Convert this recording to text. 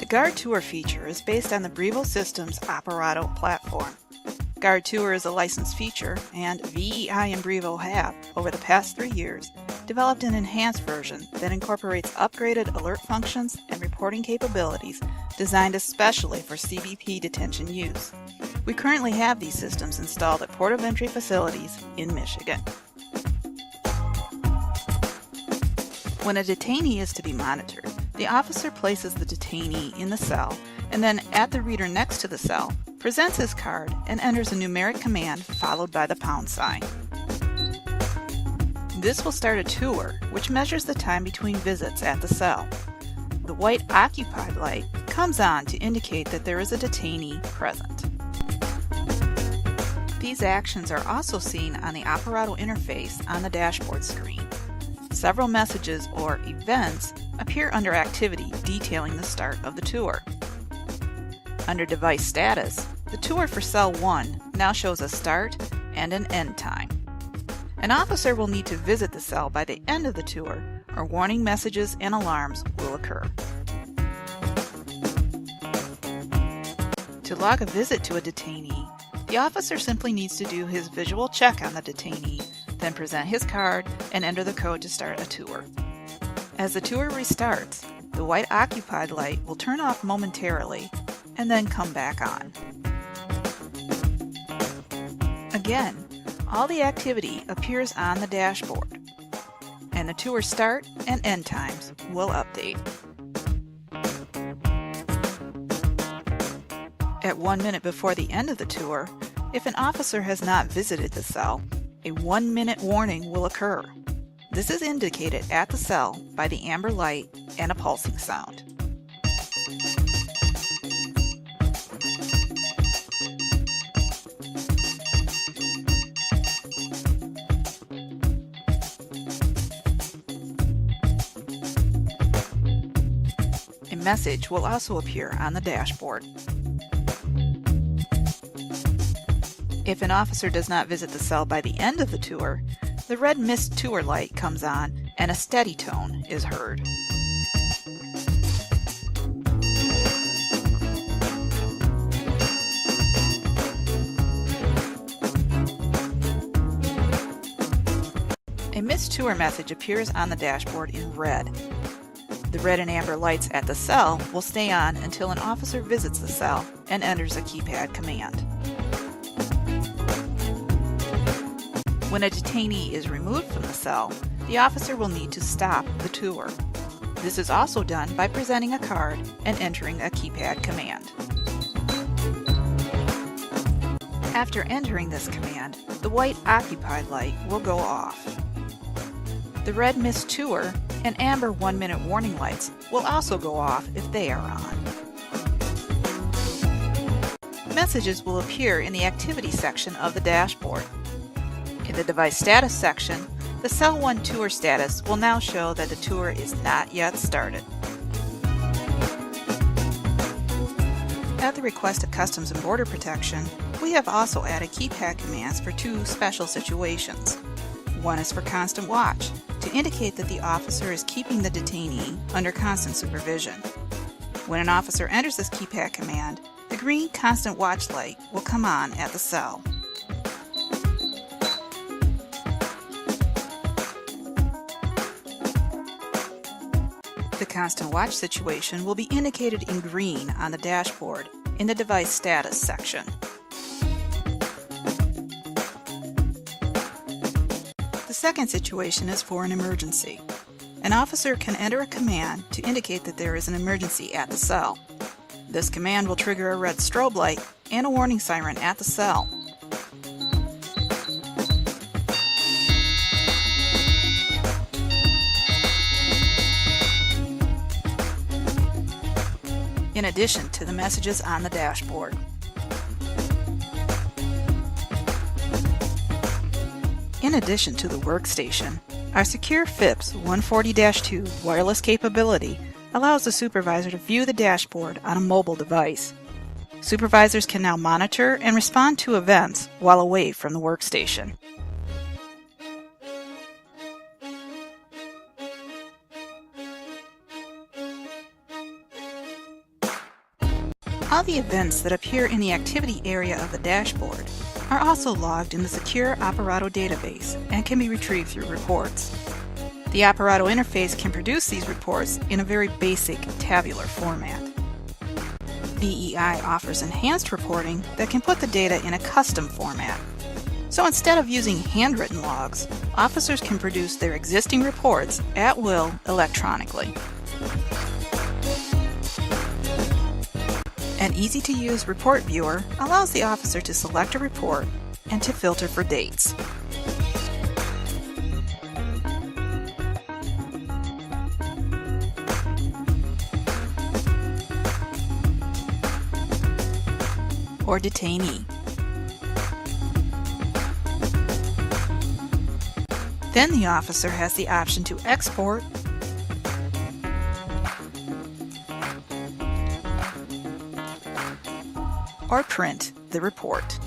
Guard Tour feature is based on the Brevo Systems Operato platform. Guard Tour is a licensed feature, and VEI and Brevo have, over the past 3 years, developed an enhanced version that incorporates upgraded alert functions and reporting capabilities designed especially for CBP detention use. We currently have these systems installed at port of entry facilities in Michigan. When a detainee is to be monitored, the officer places the detainee in the cell and then at the reader next to the cell presents his card and enters a numeric command followed by the pound sign. This will start a tour which measures the time between visits at the cell. The white occupied light comes on to indicate that there is a detainee present. These actions are also seen on the Operato interface on the dashboard screen. Several messages or events appear under activity detailing the start of the tour. Under device status, the tour for cell 1 now shows a start and an end time. An officer will need to visit the cell by the end of the tour, or warning messages and alarms will occur. To log a visit to a detainee, the officer simply needs to do his visual check on the detainee, then present his card and enter the code to start a tour. As the tour restarts, the white occupied light will turn off momentarily and then come back on. Again, all the activity appears on the dashboard, and the tour start and end times will update. At 1 minute before the end of the tour, if an officer has not visited the cell, a 1-minute warning will occur. This is indicated at the cell by the amber light and a pulsing sound. A message will also appear on the dashboard. If an officer does not visit the cell by the end of the tour, the red mist tour light comes on and a steady tone is heard. A missed tour message appears on the dashboard in red. The red and amber lights at the cell will stay on until an officer visits the cell and enters a keypad command. When a detainee is removed from the cell, the officer will need to stop the tour. This is also done by presenting a card and entering a keypad command. After entering this command, the white occupied light will go off. The red mist tour and amber 1-minute warning lights will also go off if they are on. Messages will appear in the activity section of the dashboard. In the device status section, the Cell 1 tour status will now show that the tour is not yet started. At the request of Customs and Border Protection, we have also added keypad commands for 2 special situations. One is for constant watch, to indicate that the officer is keeping the detainee under constant supervision. When an officer enters this keypad command, the green constant watch light will come on at the cell. The constant watch situation will be indicated in green on the dashboard in the device status section. The second situation is for an emergency. An officer can enter a command to indicate that there is an emergency at the cell. This command will trigger a red strobe light and a warning siren at the cell. In addition to the messages on the dashboard. In addition to the workstation, our secure FIPS 140-2 wireless capability allows the supervisor to view the dashboard on a mobile device. Supervisors can now monitor and respond to events while away from the workstation. All the events that appear in the activity area of the dashboard are also logged in the secure Operato database and can be retrieved through reports. The Operato interface can produce these reports in a very basic tabular format. VEI offers enhanced reporting that can put the data in a custom format. So instead of using handwritten logs, officers can produce their existing reports at will electronically. An easy-to-use report viewer allows the officer to select a report and to filter for dates. Or detainee. Then the officer has the option to export or print the report.